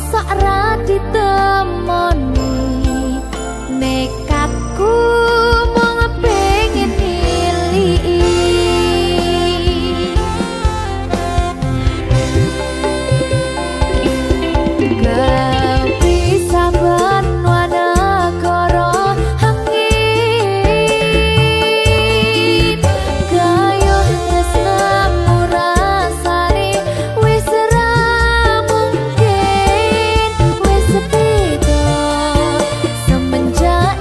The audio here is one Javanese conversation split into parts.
mosok ra ditemoni nekatku mung pengen niliki kepisahan wanagara angin gayuh tresnamu rasane wis ra mungkin wis beda semenjak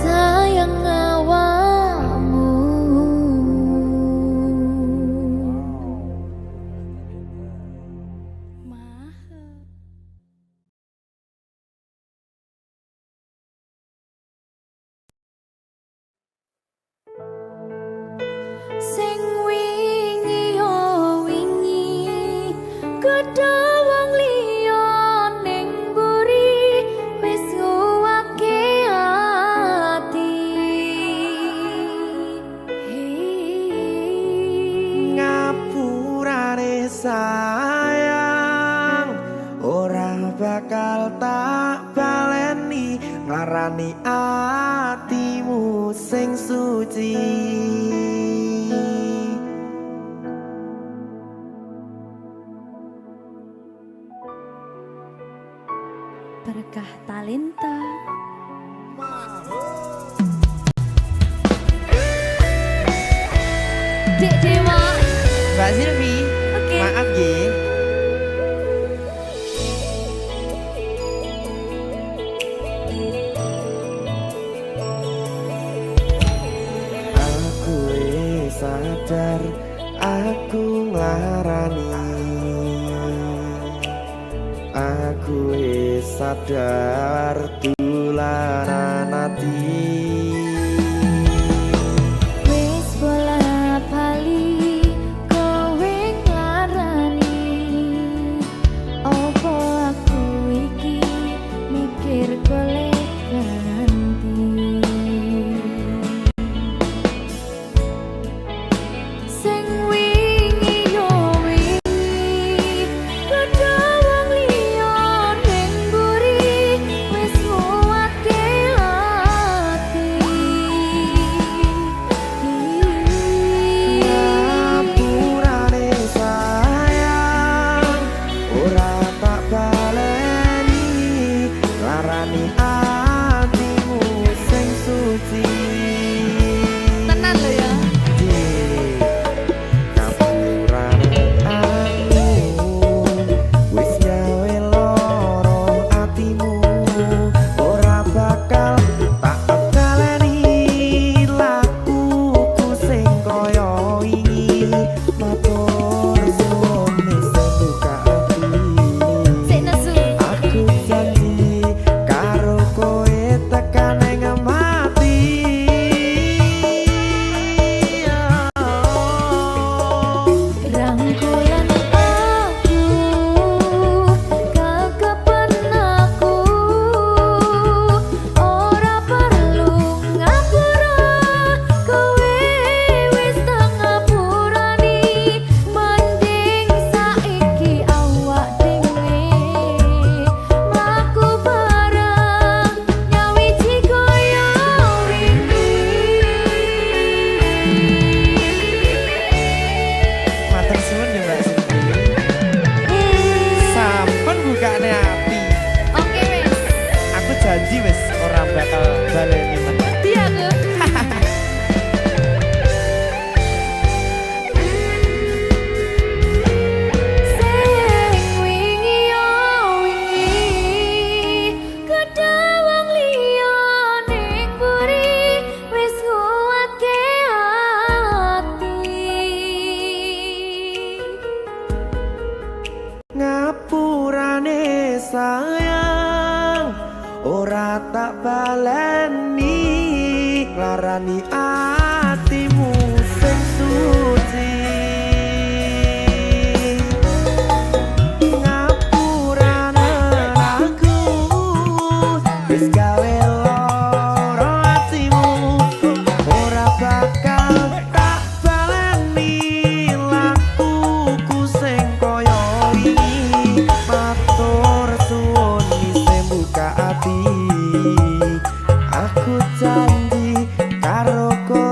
sayang awakmu. Sing wingi yo wingi kudu wong liya ning mburi wis nguwake ati. Ngapurane sayang ora bakal tak baleni nglarani atimu sing suci. Berkah talenta. Dek Dewa. Mbak Silvi, Oke. maaf nggih. Aku wis sadar aku nglarani. Aku wis sadar tularan ati. Wis bola bali kowe nglarani. Opo aku iki mikir golek ganti. Sing wingi yo wingi kudu wong liya ning mburi wis nguwatke ati. Ngapurane sayang ora tak baleni larani atimu sing suci. Tenan lho ya. Ngapurane aku wis gawe loro atimu ora bakal tak baleni lakuku sing kaya wingi matur suwun sing buka ati. Sik nesu. Aku janji karo kowe tekan ing mati. Rangkulan aku kekepen aku ora perlu ngapura kowe wis tak ngapurani mending saiki awak dhewe mlaku bareng nyawiji koyo wingi. Matur suwun ya Mbak Silvi. Sampun bukane ati. Oke wis. Aku janji wis ora bakal baleni meneh. Iya aku. Sing wingi yo wingi kudu wong liya ning mburi wis nguwatke ati. Ngapurane sayang ora tak baleni larani atimu sing suci. Ngapurane aku wis gawe loro atimu ora bakal tak baleni lakuku sing kaya wingi matur suwun sing buka ati. Aku janji karo kowe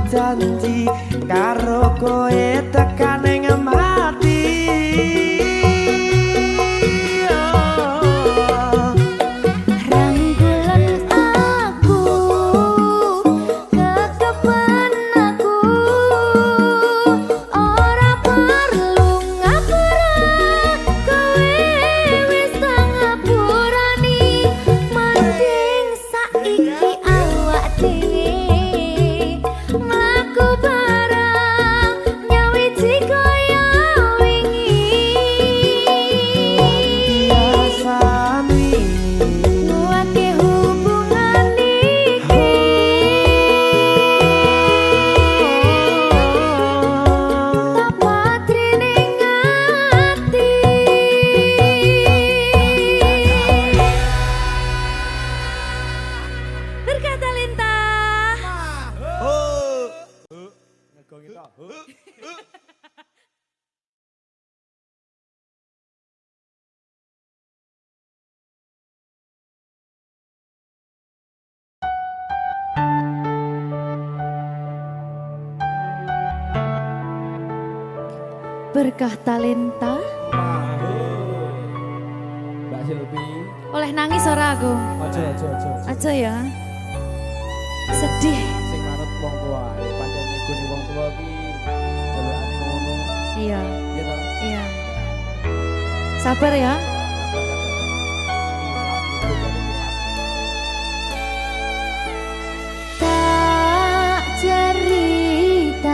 janji karo kowe tekan ing mati. Rangkulan aku, kekepen aku, ora perlu ngapura, kowe wis ngapurani, mending saiki awak dhewe mlaku bareng nyawiji kaya wingi. Biasane Nguatke hubungan iki, tak patri ning ati. Berkah Talenta. Berkah Talenta. Mbak Silvi, Oleh nangis ora aku? aja. Aja ya. Sedih. Sing manut wong tua, pancen ngegoni wong tua ki jelokane ngono. Iya, Ya toh. iya. Sabar ya. Tak ceritani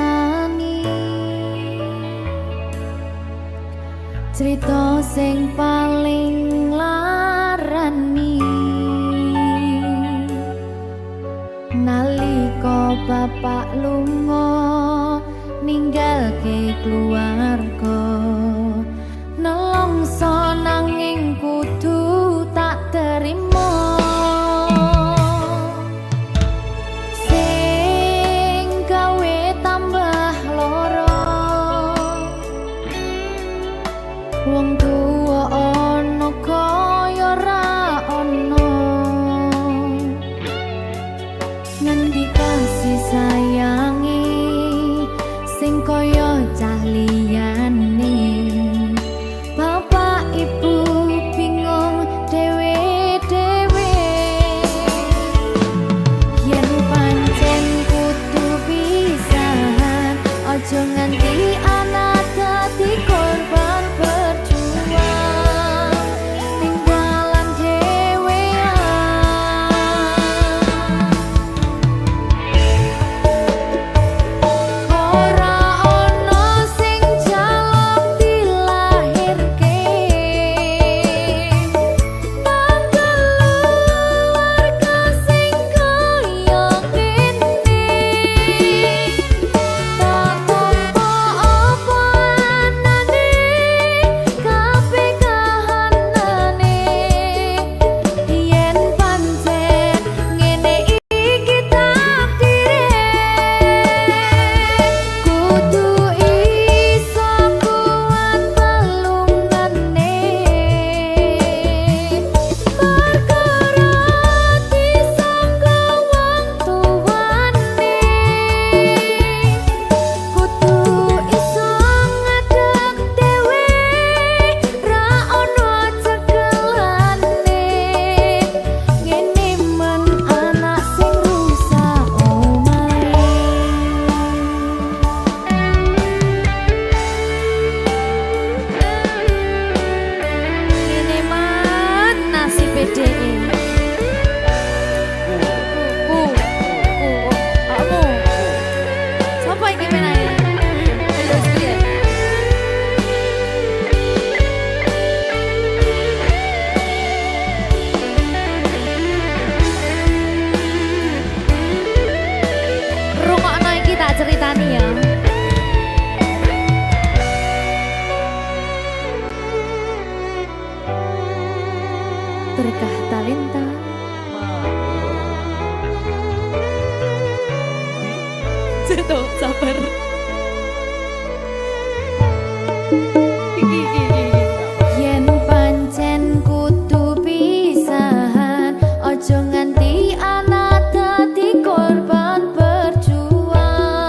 cerita sing paling larani nalika bapak lunga ninggalke keluarga nelongso nanging kudu tak terima sing gawe tambah loro wong tuwa ana kaya ra ana ngendi kasih sayangi sing kaya cah liyane bapak ibu bingung dhewe-dhewe yen pancen kudu pisahan aja nganti anak dadi korban berjuang tinggalan dhewean. Ora ono sing jaluk dilahirke tanggal keluarga sing kaya kene tak tampa apa anane kabeh kahanane yen pancen ngene iki takdire kudu iso kuat balungane perkara disangka wong tuwane kudu iso ngadeg dhewe ra ono cekelane ngene men anak sing rusak omahe. Ngene man nasibe dhewe. Kamu. Sapa iki menae? Terus piye? Rungokno iki tak ceritani ya. Berkah Talenta. Seto sabar. Yen pancen kudu pisahan aja nganti anak dadi korban berjuang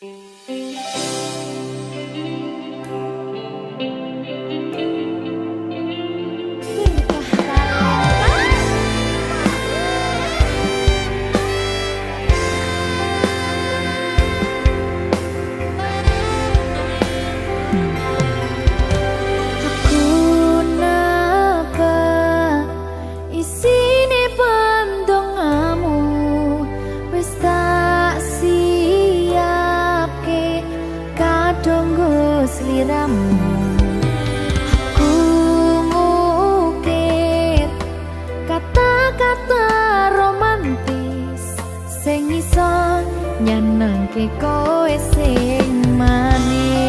Aku napa isine pandongamu wis tak siapke kadung sliramu. Aku ngukir kata-kata romantis sing iso nyenengke kowe sing manis.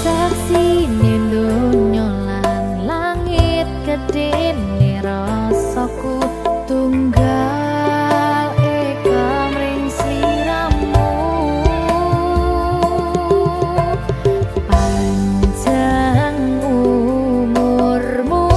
Saksine donya lan langit gedene rasaku tunggal eka mring sliramu. Panjang umurmu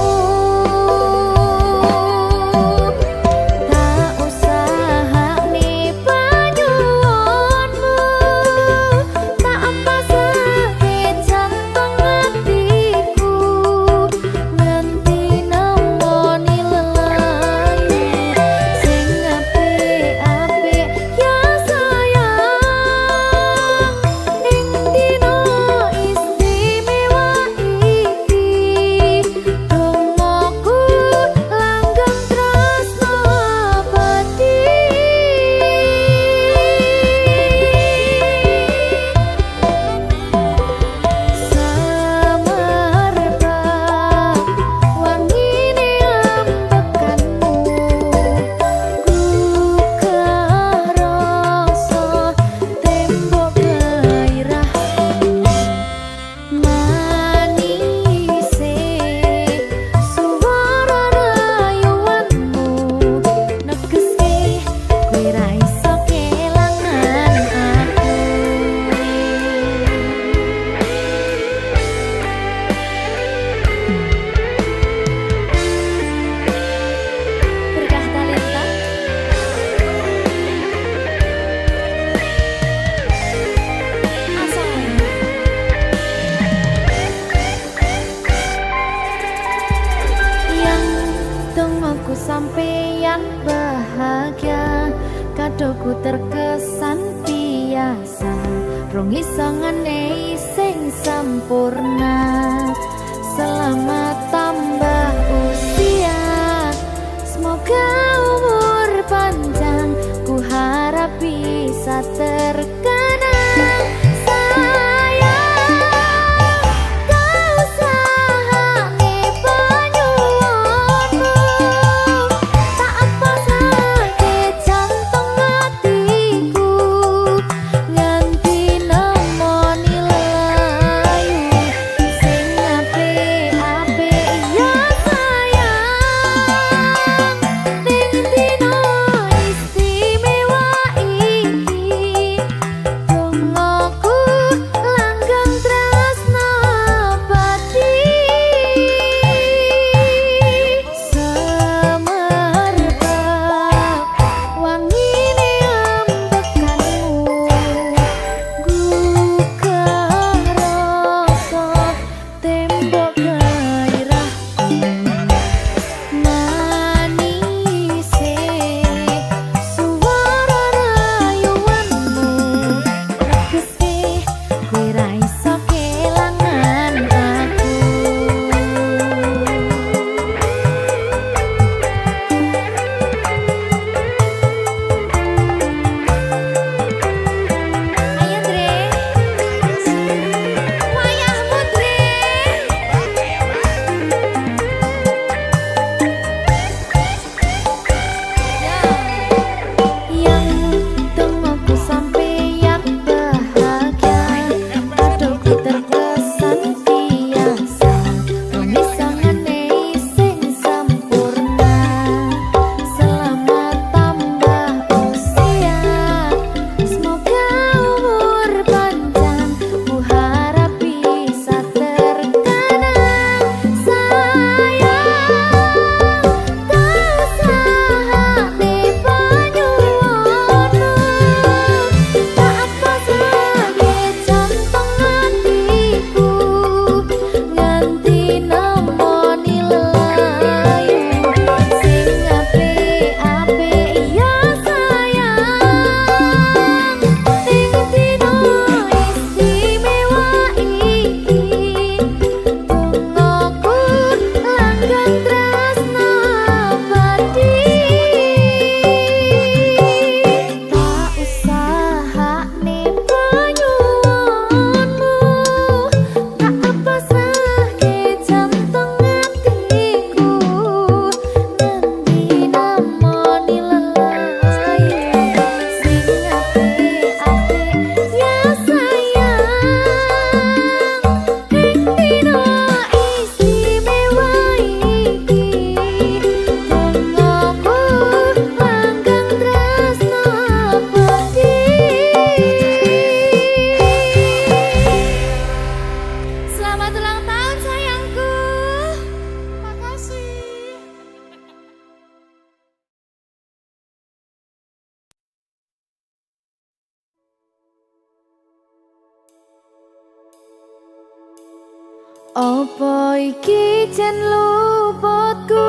Apa iki jen luputku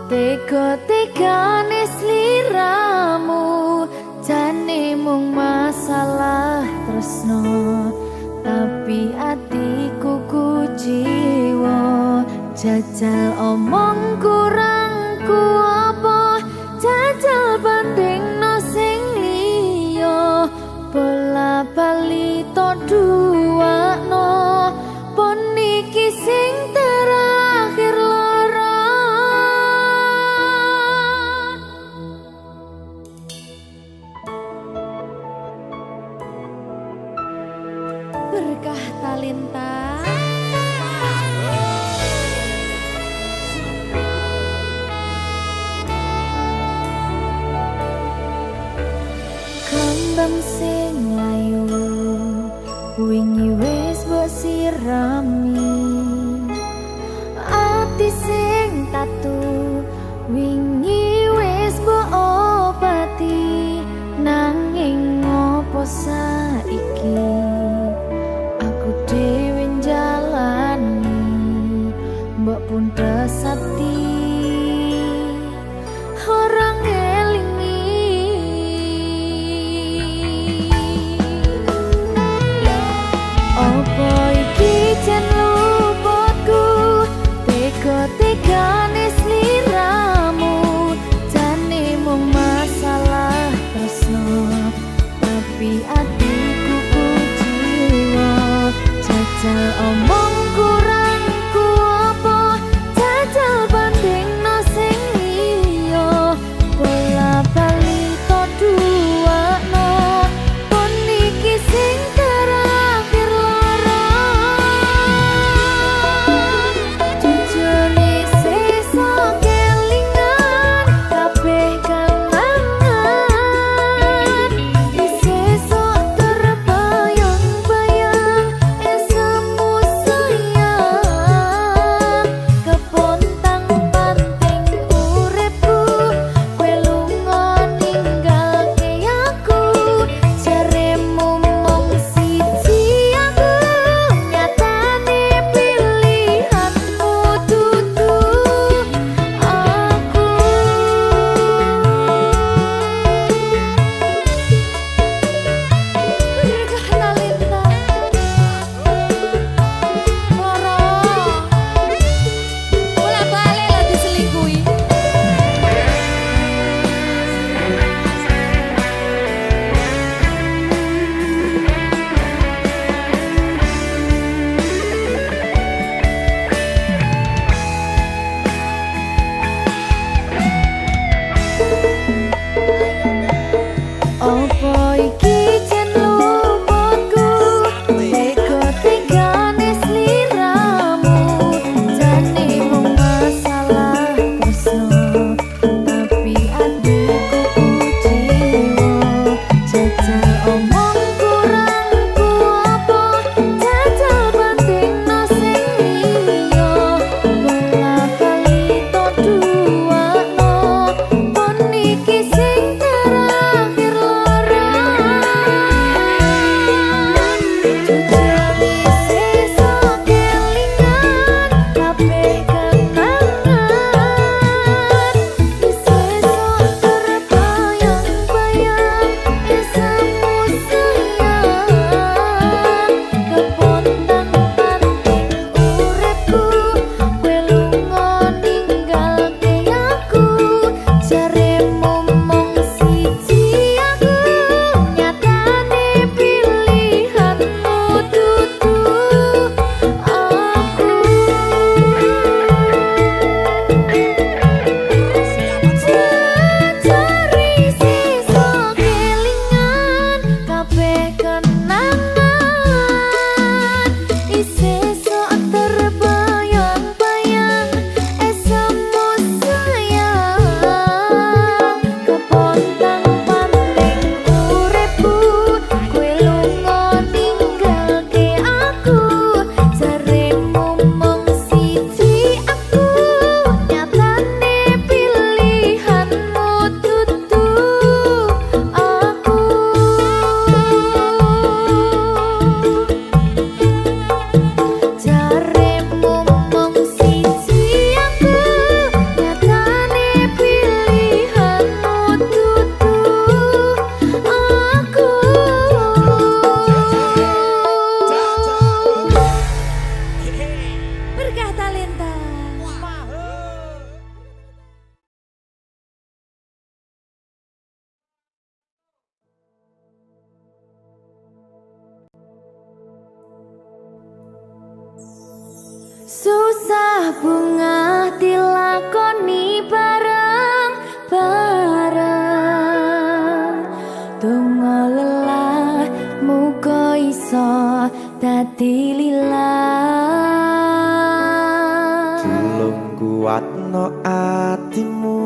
tega-tegane sliramu jane mung masalah tresno tapi atiku kuciwa jajal omong kurangku apa jajal bandingno sing liya bola bali to duwakno pon iki sing terakhir lara berkah talenta kembang sing layu berkah talenta. Susah bunga dilakoni bareng-bareng. Donga lelah muga iso dadi lillah. Tulung kuatno atimu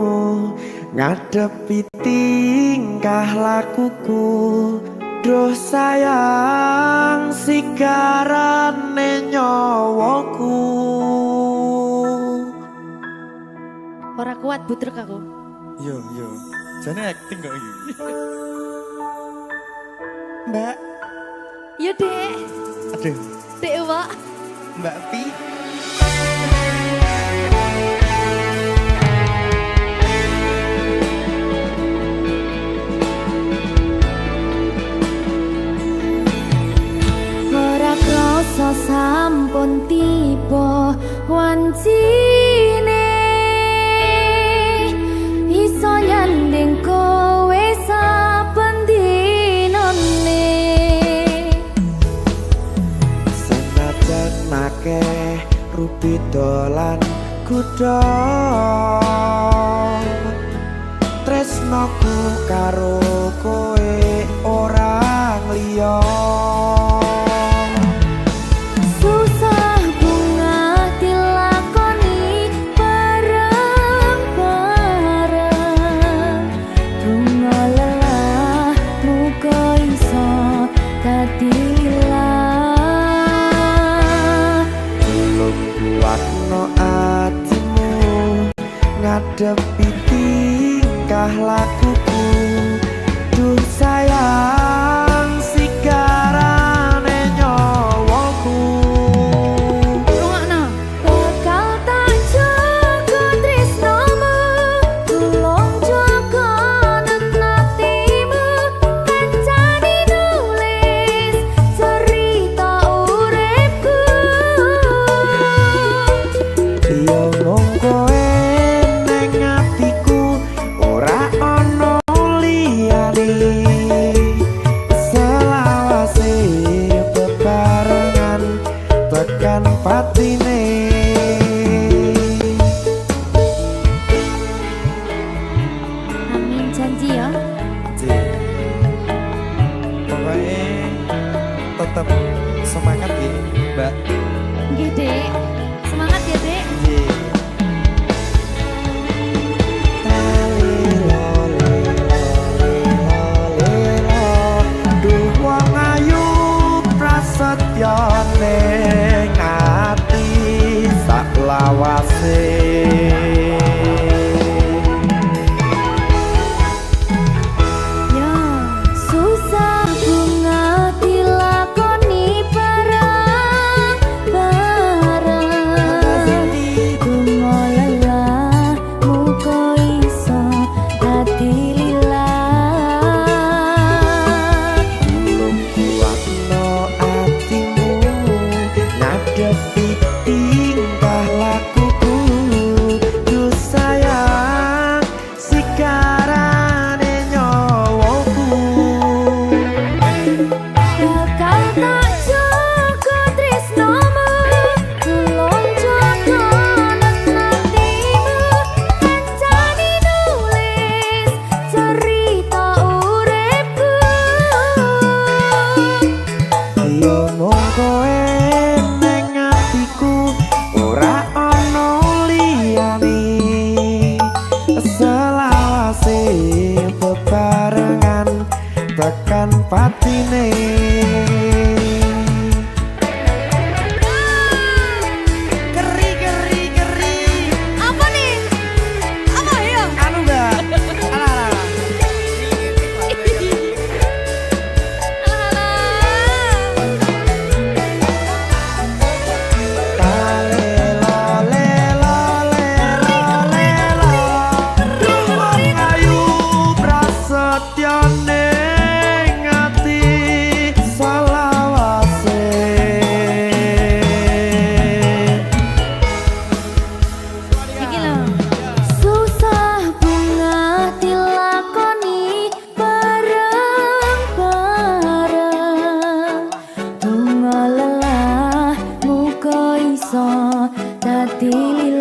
ngadepi tingkah lakuku. Duh sayang sigarane nyawaku. Ora kuat butrek aku. Yo, jane acting kok iki. Mbak, Yo Dek. aduh, Dek Wak. Mbak Pi. Ora krasa sampun tiba wancine. Iso nyanding kowe saben dinane. Senajan akeh rupi dolan kuda. Tresnoku karo kowe ora liya. Susah bunga dilakoni bareng-bareng. Donga lelah muga iso dadi lillah. Tulung kuatno atimu ngadepi tingkah lakuku. Duh sayang sigarane nyawaku. Rungokno. Bakal tak jaga tresnomu, tulung jaga nenatimu. Kancani nulis cerita uripku. Yo mung kowe neng atiku ora ono liyane. iso dadi lilat.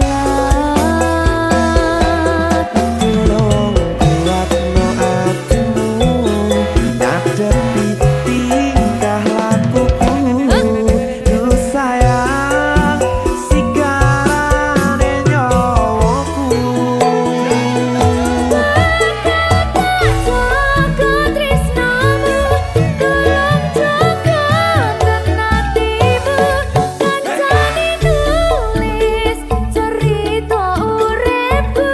Tolong kuatno atimu ngadepi tingkah lakuku. Duh sayang sigarane nyawaku. Jaga tresnamu, tolong jaga hatimu. Kancane nulis cerita uripku.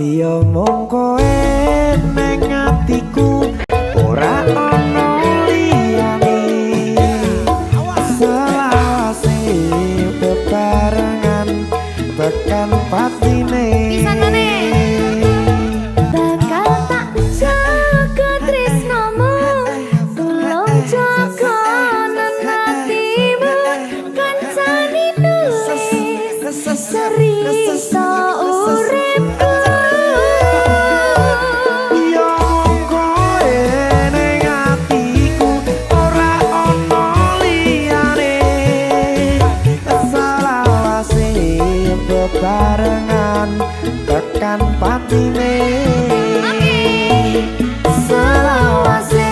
Ya mung kowe neng atiku, ora ana liyane. Selawase bebarengan tekan patine. Bisa maneh. Bakal tak jaga tresnamu, tolong jaga hatimu. Kancane nulis cerita uripku. Ya mung kowe neng atiku, ora ana liyane. Selawase bebarengan tekan patine. Selawase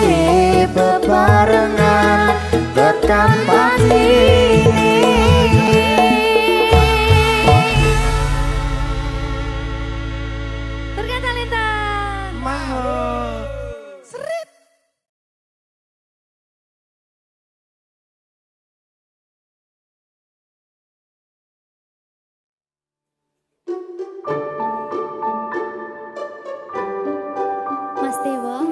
bebarengan tekan patine. Berkata Lintang. Mahal. Seret. Mas Dewa,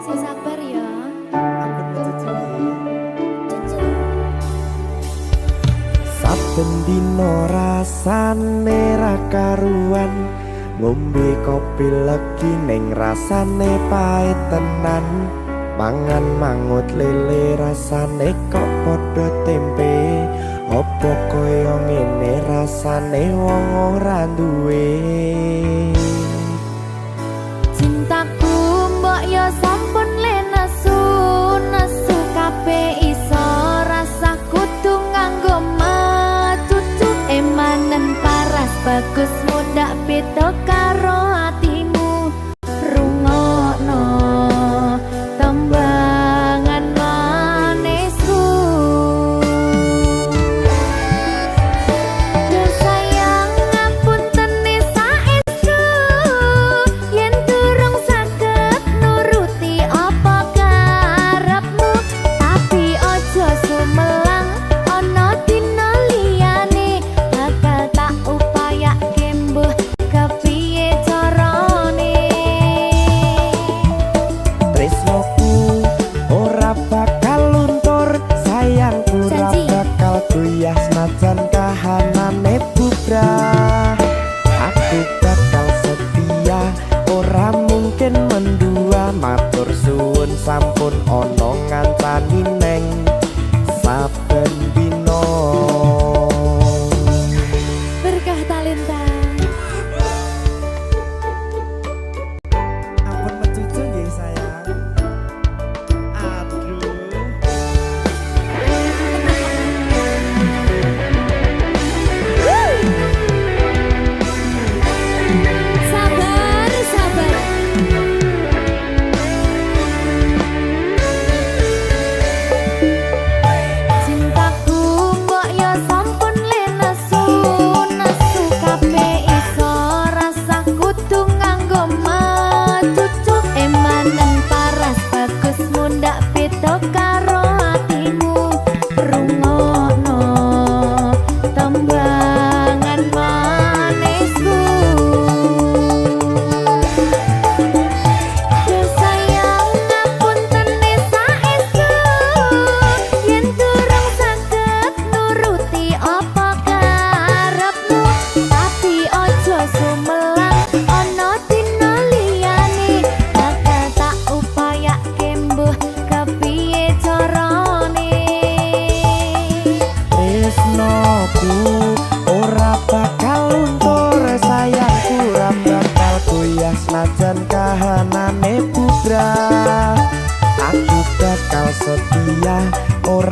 sing sabar ya. Cucu. Saben dino rasane ra karuan, ngombe kopi legi ning rasane pahit tenan. Mangan mangut lele rasane kok padha tempe. Apa kaya ngene rasane wong ora duwe. Cintaku mbok ya sampun le nesu kabeh iso rasa kudu nganggo matutu emanen paras bagus mudak beda karo atimu. Rungokno tembangan manisku. Duh sayang ngapunten saestu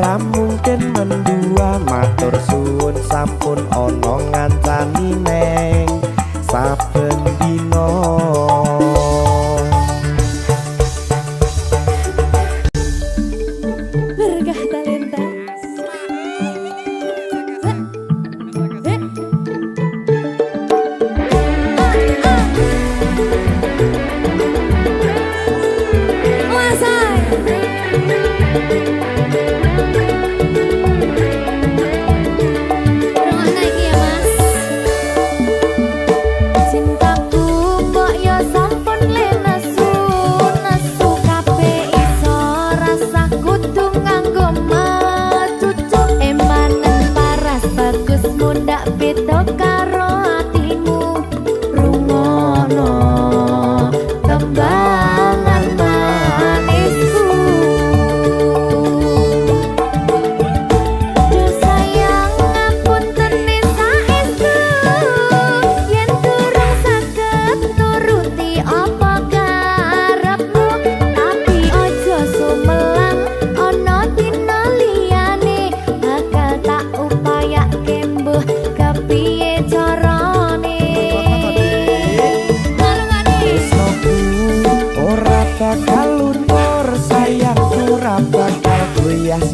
ora mungkin mendua matur suwun sampun ana ngancani neng saben dina Berkah talenta.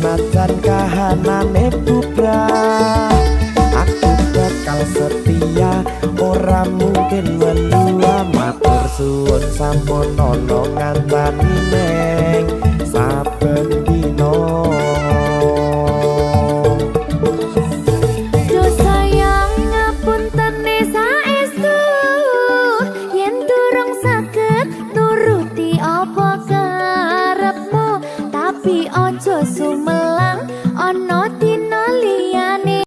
Senajan kahanane bubrah aku bakal setia ora mungkin mendua matur suwun sampun ana ngancani neng saben dina Do sayang ngapuntene saestu yen durung saged nuruti apa karepmu tapi aja sumelang ana dina liyane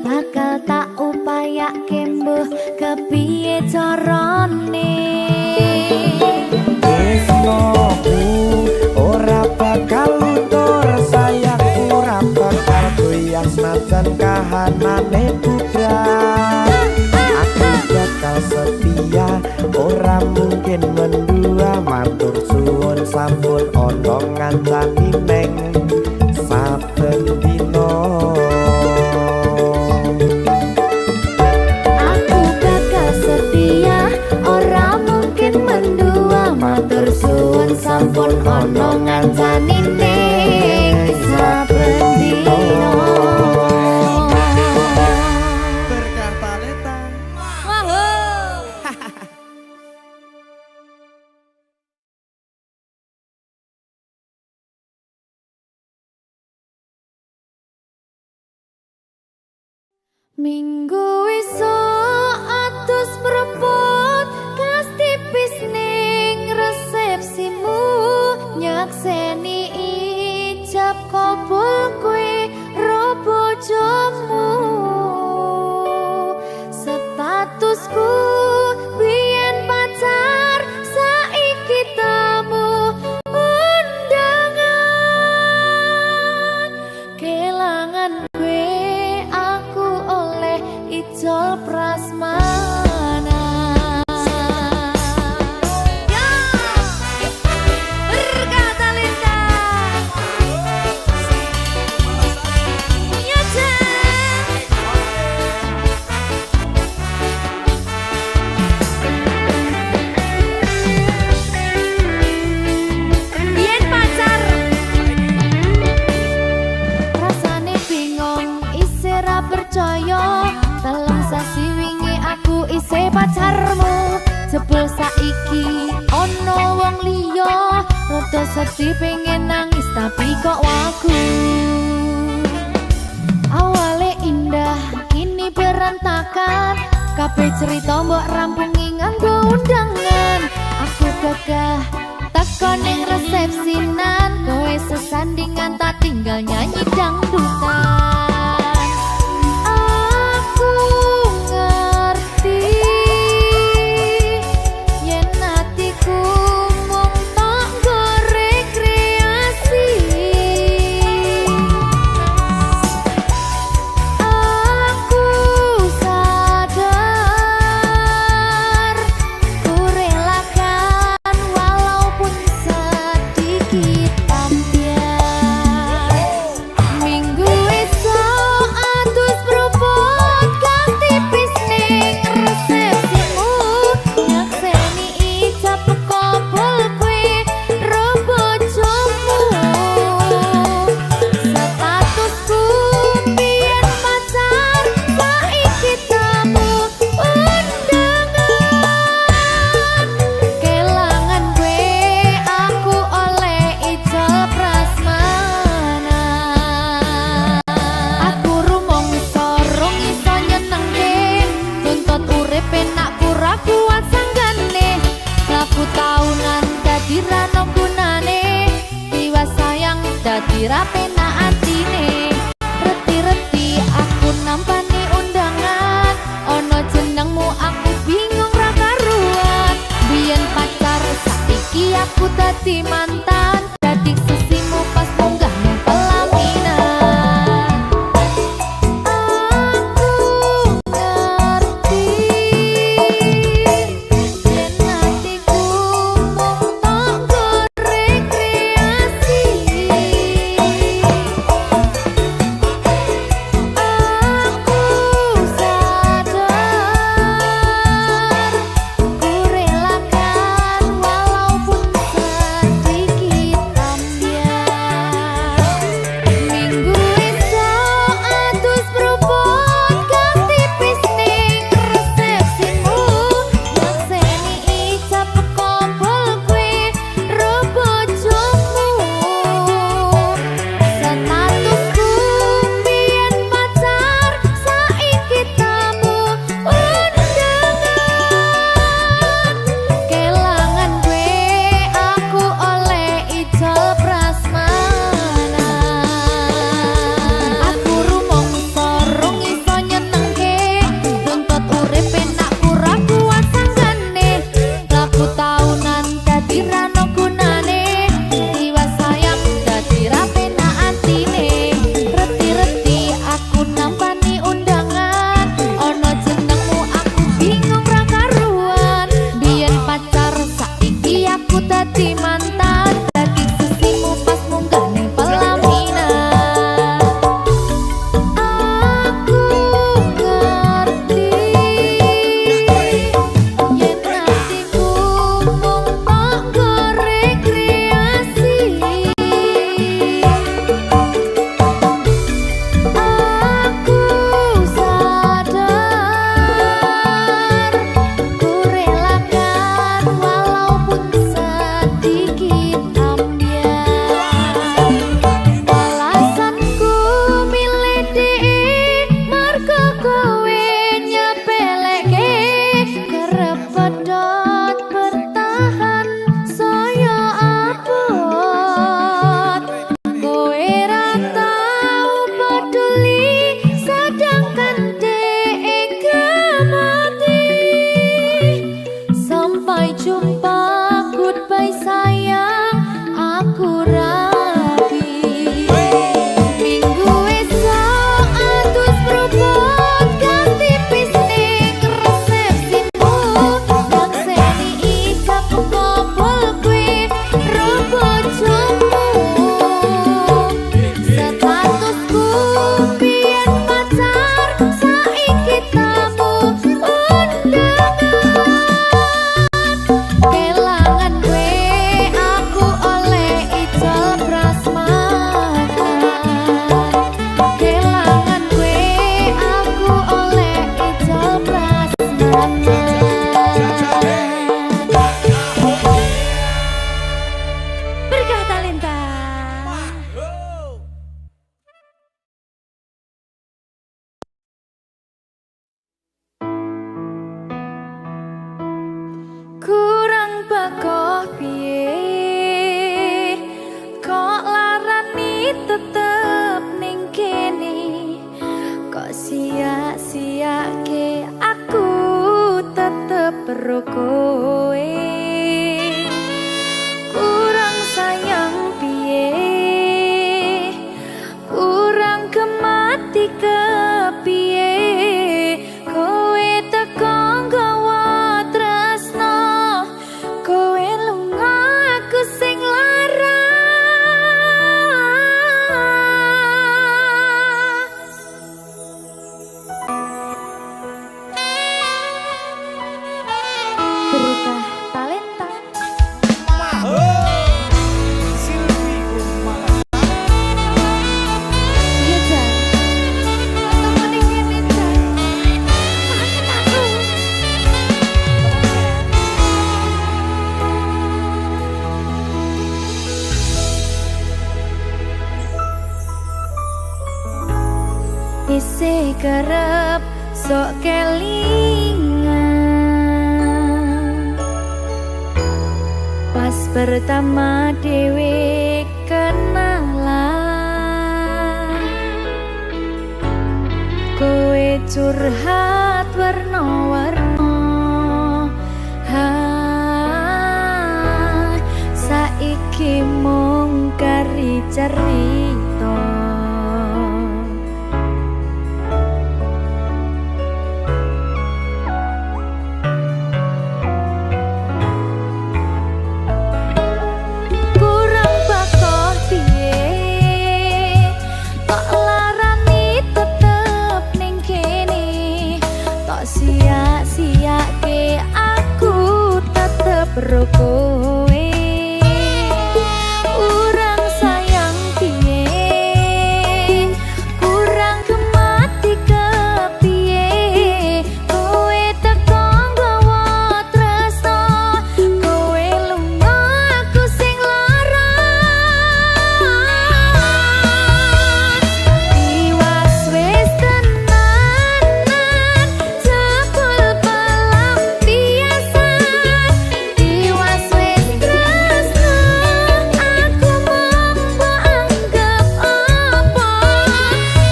bakal tak upayake mbuh kepiye carane tresnoku ora bakal luntur sayangku ora bakal goyah senajan kahanane bubrah aku bakal setia ora mungkin mendua matur suwun sampun ana ngancani neng saben dina aku bakal setia ora mungkin mendua matur suwun sampun ana ngancani ning saben dina Berkah talenta. Minggu esuk atus prepot kas tipis ning resepsimu nyakseni ijab kabul kowe ro bojomu statusku biyen pacar saiki tamu undangan kelangan kowe aku oleh ijol prasmana ya berkah talenta ya jeng biyen pacar rasane bingung isih ra percaya telung sasi wingi aku isih pacarmu jebul saiki ana wong liya rada sedih pengen nangis tapi kok wagu awale indah kini berantakan kabeh cerita mbok rampungi nganggo undangan aku gagah teko ning resepsinan kowe sesandingan tak tinggal nyanyi dangdutan aku ngerti yen atiku mung tok nggo rekreasi aku sadar ku relakan walaupun sedikit ambiar rapenak atine. Reti-reti aku nampani undangan, ono jenengmu aku bingung ra karuan. Biyen pacar saiki aku dadi mantan, dadi sesimu pas munggah ning pelaminan. Aku ngerti yen hatiku mung tanggo rekreasi. Aku sadar ku relakan walaupun sedikit ambiar. Minggu esok atus berubah ganti pisning resepsimu, yang seni ijab kompol kue robojomu. Statusku biyen pacar saiki tamu undangan. Kelangan gue aku oleh ijol prasmanan. Aku rumong sorong iso nyenengke, nuntut urip enak ora kuat sanggane. Laku taunan dadi rano gunane, tiwas sayang dadi ra penak atine. Reti-reti aku nampani undangan, ono jenengmu aku bingung ra karuan. Biyen pacar saiki aku dadi mantan, dadi sesimu pas munggah ning pelaminan. Aku ngerti yen hatiku mung tanggo rekreasi. Aku sadar ku relakan walaupun sedikit ambiar. Alasanku milih dhek mergo kowe nyepeleke, kerep pedot bertahan saya abot. Kowe ra tau peduli sedangkan dhek mati. Sampai jumpa, goodbye sayang, aku rapi. Minggu esok atus berubah ganti pisning resepsimu, yang seni ijab kompol kue robojomu. Statusku biyen pacar saiki tamu undangan. Kelangan gue aku oleh ijol prasmanan. Kelangan gue aku oleh ijol prasmanan. Berkah talenta. Kurang bakoh piye kok larani tetep ning kene, kok sia-siake aku tetep perlu kowe. Kurang sayang piye, kurang kemati kepiye, kowe teko nggawa tresno, kowe lunga aku sing lara. Berkah talenta. Iya, Jan. Ketemu ning kene, Jan. Kangen aku. Isih kerep sok kelingan pas pertama dewe kenalan. curhat warna-warna saiki mung kari cerita kurang bakoh piye tok larani tetep ning kene tok sia-siake aku tetep rokowe urang sayang piye kurang kemati kepiye kowe teko nggawa tresno kowe lunga aku sing lara iwas wis tenanan jebul pelampiasan iwas wis tresno aku mung mbok anggap apa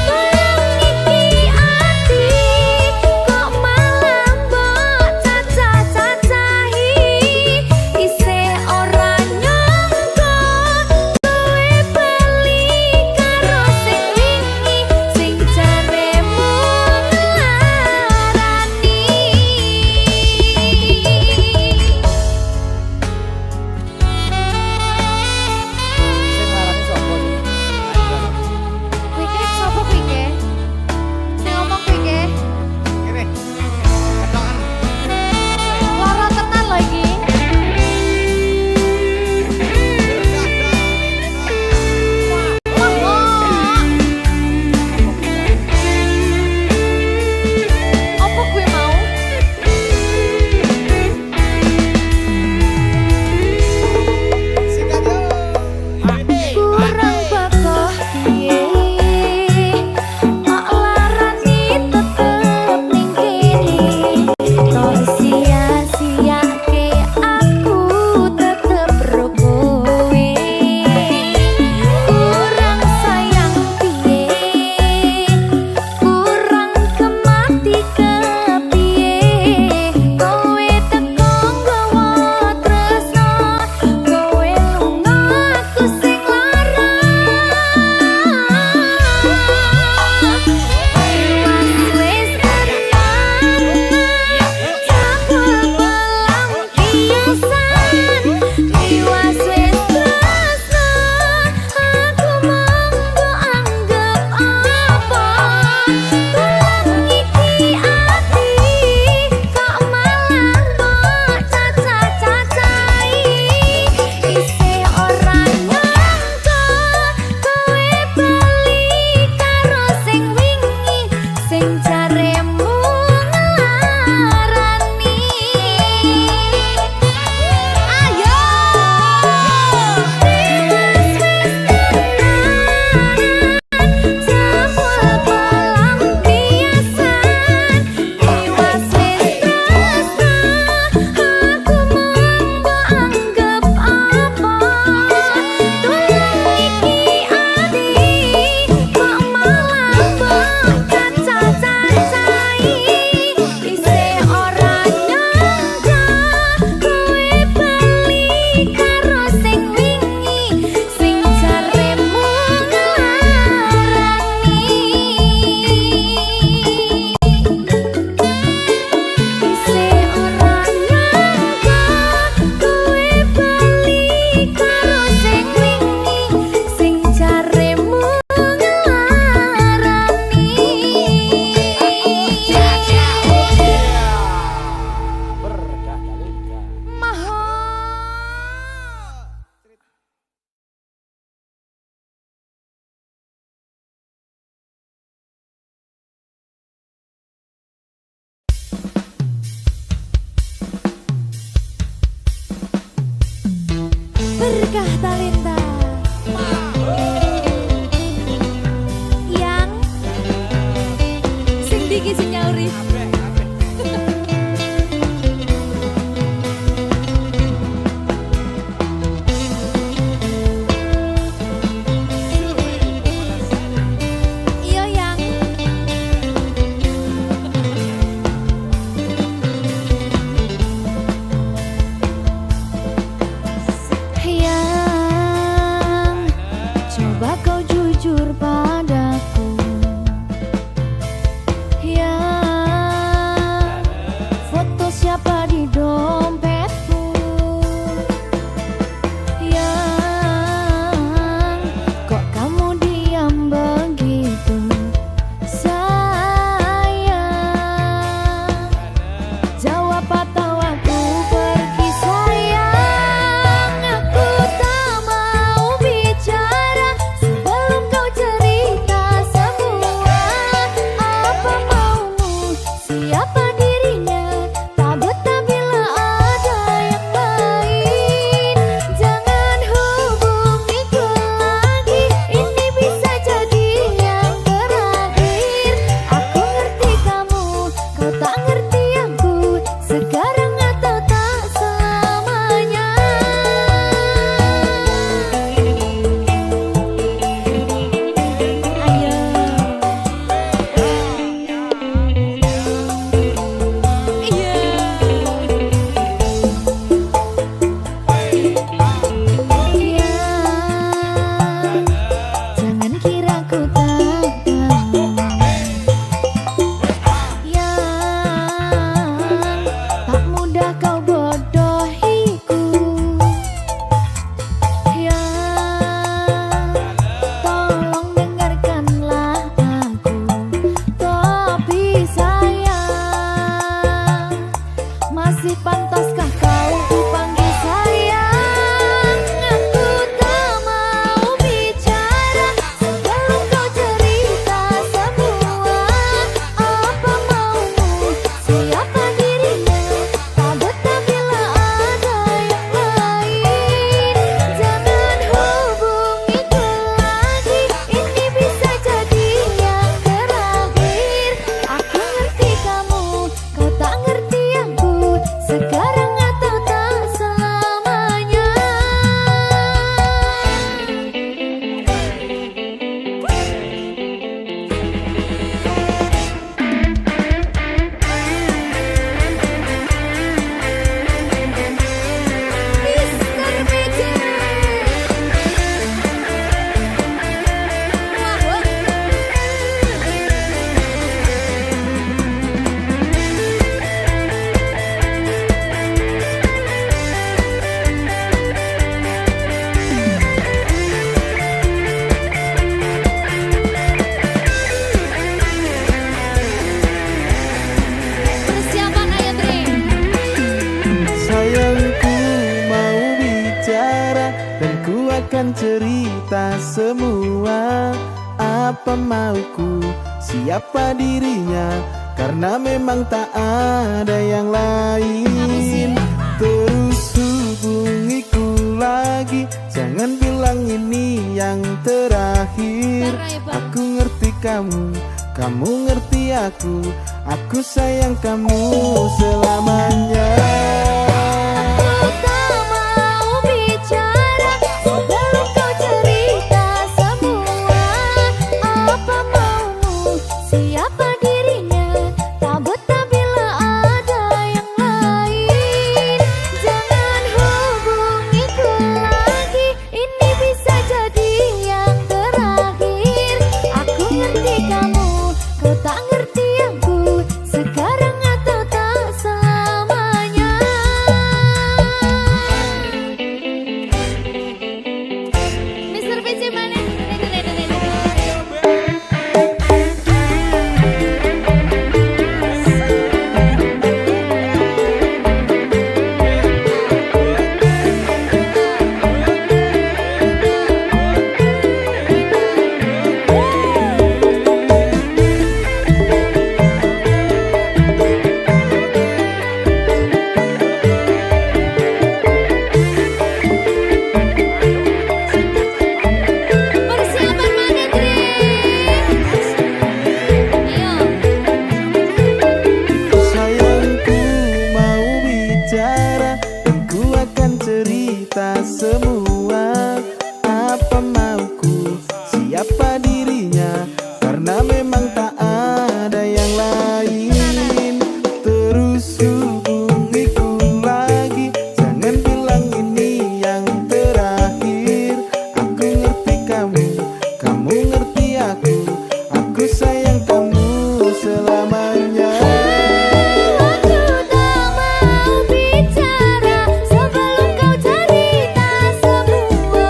tolong iki ati kok malah mbok cacah-cacahi isih ora nyangka kowe bali karo sing wingi sing jaremu nglarani Sing larani sapa sih? Kuwi ki sapa kuwi ki? Sing ngomong kuwi ki? Lara tenan lho iki. Apa kuwi mau? Kurang bakoh piye tok larani tetep ning kene tok sia-siake aku tetep rokowe kurang sayang piye kurang kemati kepiye kowe teko nggawa tresno kowe lunga aku sing lara iwas wis tenanan jebul pelampiasan iwas wis tresno aku mung mbok anggap apa tolong iki ati kok malah mbok cacah-cacahi isih ora nyangka kowe bali karo sing wingi sing jaremu nglarani ayo iwas wis tenanan jebul pelampiasan iwas wis tresno aku mung mbok anggap apa tolong iki ati kok malah mbok cacah-cacahi isih ora nyangka kowe bali karo sing wingi sing jaremu nglarani isih ora nyangka kowe bali karo sing wingi sing jaremu nglarani Berkah kali ya. maha berkah talenta yang sing diki sing nyauri iya yang akan cerita semua apa mauku, siapa dirinya, karena memang tak ada yang lain. Terus hubungiku lagi, jangan bilang ini yang terakhir. Aku ngerti kamu, kamu ngerti aku sayang kamu selamanya. Aku tak mau bicara sebelum kau cerita semua apa maumu, siapa dirinya. Tak betah bila ada yang lain. Jangan hubungiku lagi, ini bisa jadi yang terakhir. Aku ngerti kamu, kau tak ngerti aku, sekarang atau tak selamanya. Mr. PC mana? Persiapan mana, Dri? Ayo. Sayangku mau bicara, dan ku akan cerita semua apa mauku, siapa dirinya, karena memang tak ada yang lain. Terus hubungiku lagi, jangan bilang ini yang terakhir. Aku ngerti kamu, kamu ngerti aku sayang kamu selamanya. Aku tak mau bicara sebelum kau cerita semua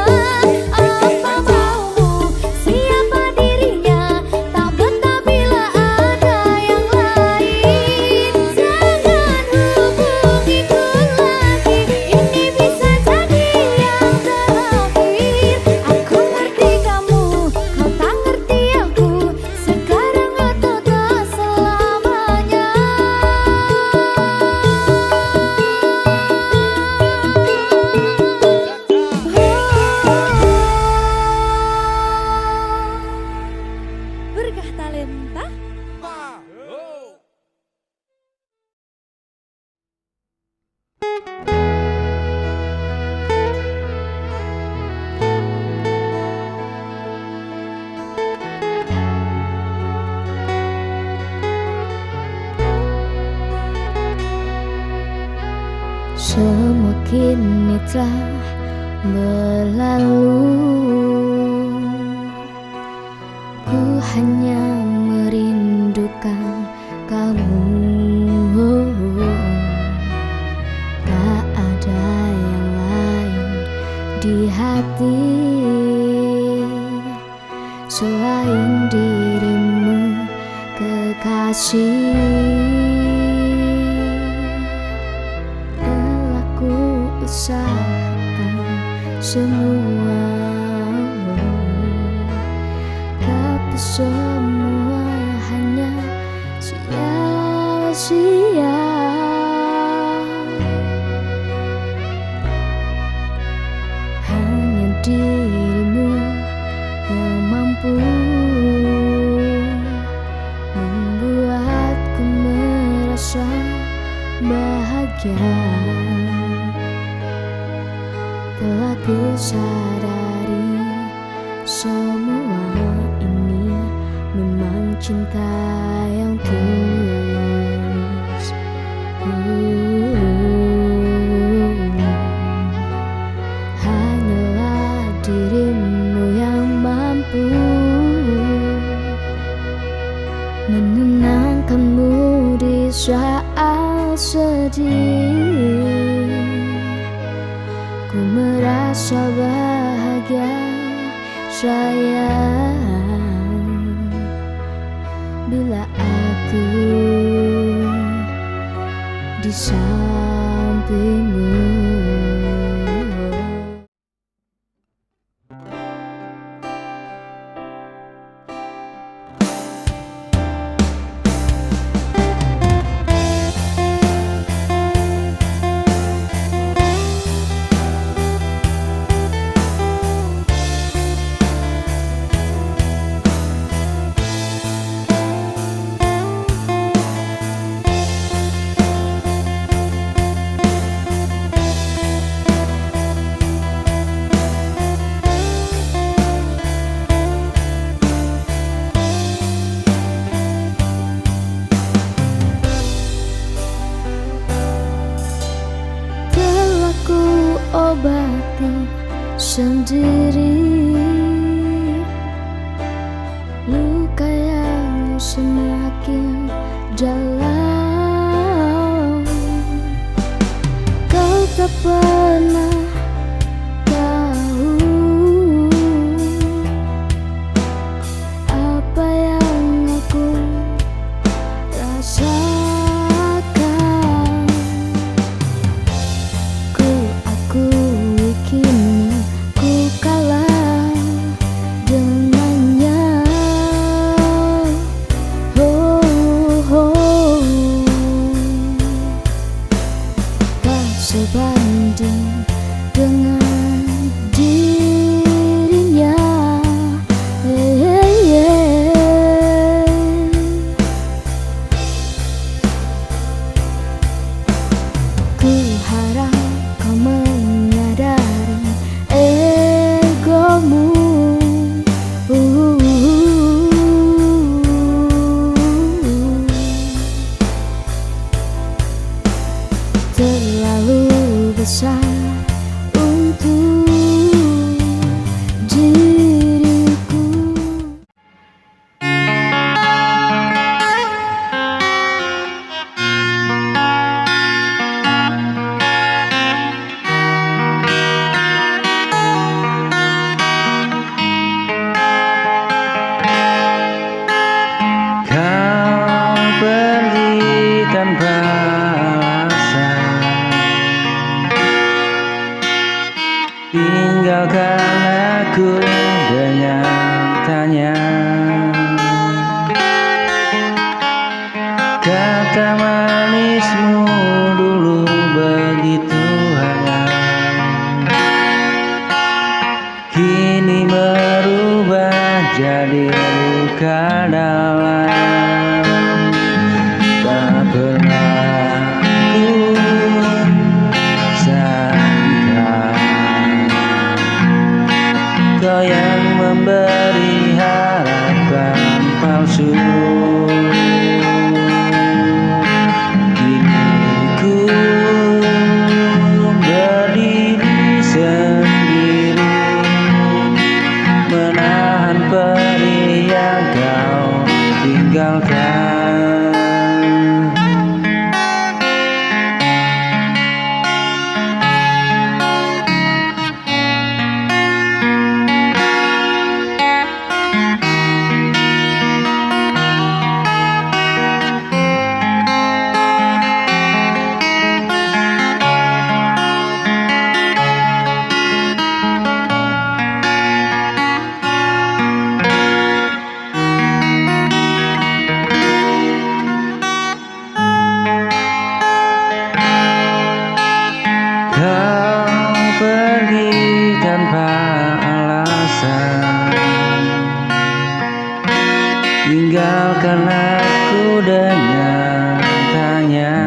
apa maumu, siapa dirinya. Tak betah bila ada yang lain. Jangan hubungiku lagi, ini bisa jadi yang terakhir. Aku ngerti kamu, kau tak ngerti aku, sekarang atau tak selamanya. Berkah talenta. Semua kini telah berlalu. Ku hanya merindukan kamu. Tak ada yang lain di hati selain dirimu, kekasih. Telah ku usahakan semua, tapi semua hanya sia-sia. Hanya dirimu yang mampu membuatku merasa bahagia. Telah ku sadari semua ini memang cinta yang tulus. Hanyalah dirimu yang mampu menenangkanmu di saat sedih. Ku merasa bahagia sayang bila aku di sampingmu. sendiri, luka yang semakin dalam. Kau tak pernah tahu apa yang aku rasakan. Ku akui kini ku kalah dengannya. Oh, oh. Tak sebanding dengan dirinya. Yeah, yeah. Ku harap kau menyadari egomu. Terlalu besar untuk diriku. Kau pergi tanpa alasan, tinggalkan aku dengan tanya. Kata manismu dulu begitu hangat, kini berubah jadi luka dalam. Tak pernah ku sangka kau yang memberi harapan palsu. Kini ku berdiri sendiri, menahan perih yang kau tinggalkan. Kau pergi tanpa alasan, tinggalkan aku dengan tanya.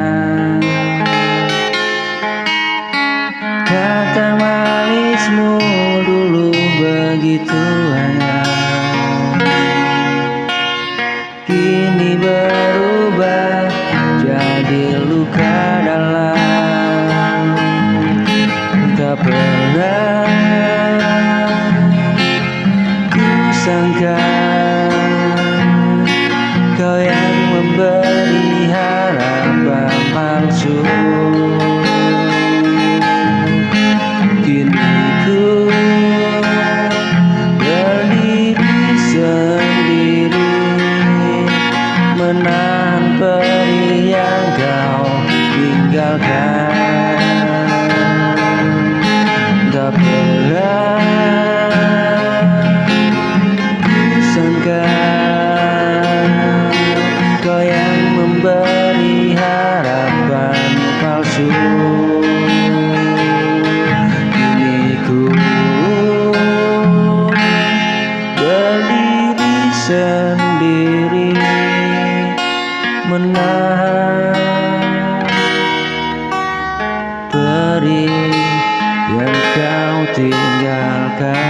Kata manismu dulu begitu hangat, kini berubah jadi luka dalam. Tak pernah ku sangka kau yang memberi harapan palsu. Kini ku berdiri sendiri, menahan perih yang kau tinggalkan. Tak pernah ku sangka kau yang memberi harapan palsu. Kini ku berdiri sendiri, menahan perih yang kau tinggalkan.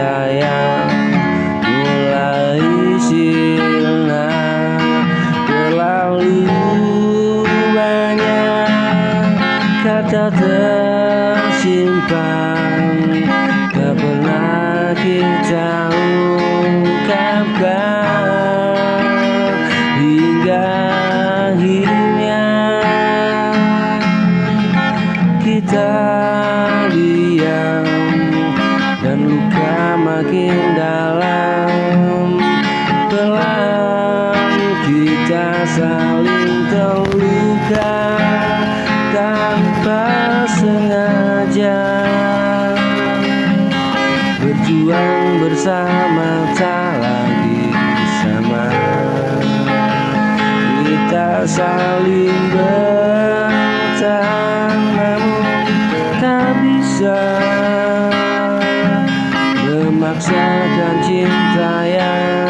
sayang mulai sirna, terlalu banyak kata tersimpan, tak pernah kita ungkapkan hingga akhirnya kita diam dan luka makin dalam. Pelan kita saling terluka tanpa sengaja. Berjuang bersama tak lagi sama, kita saling bertahan namun tak bisa memaksakan cinta yang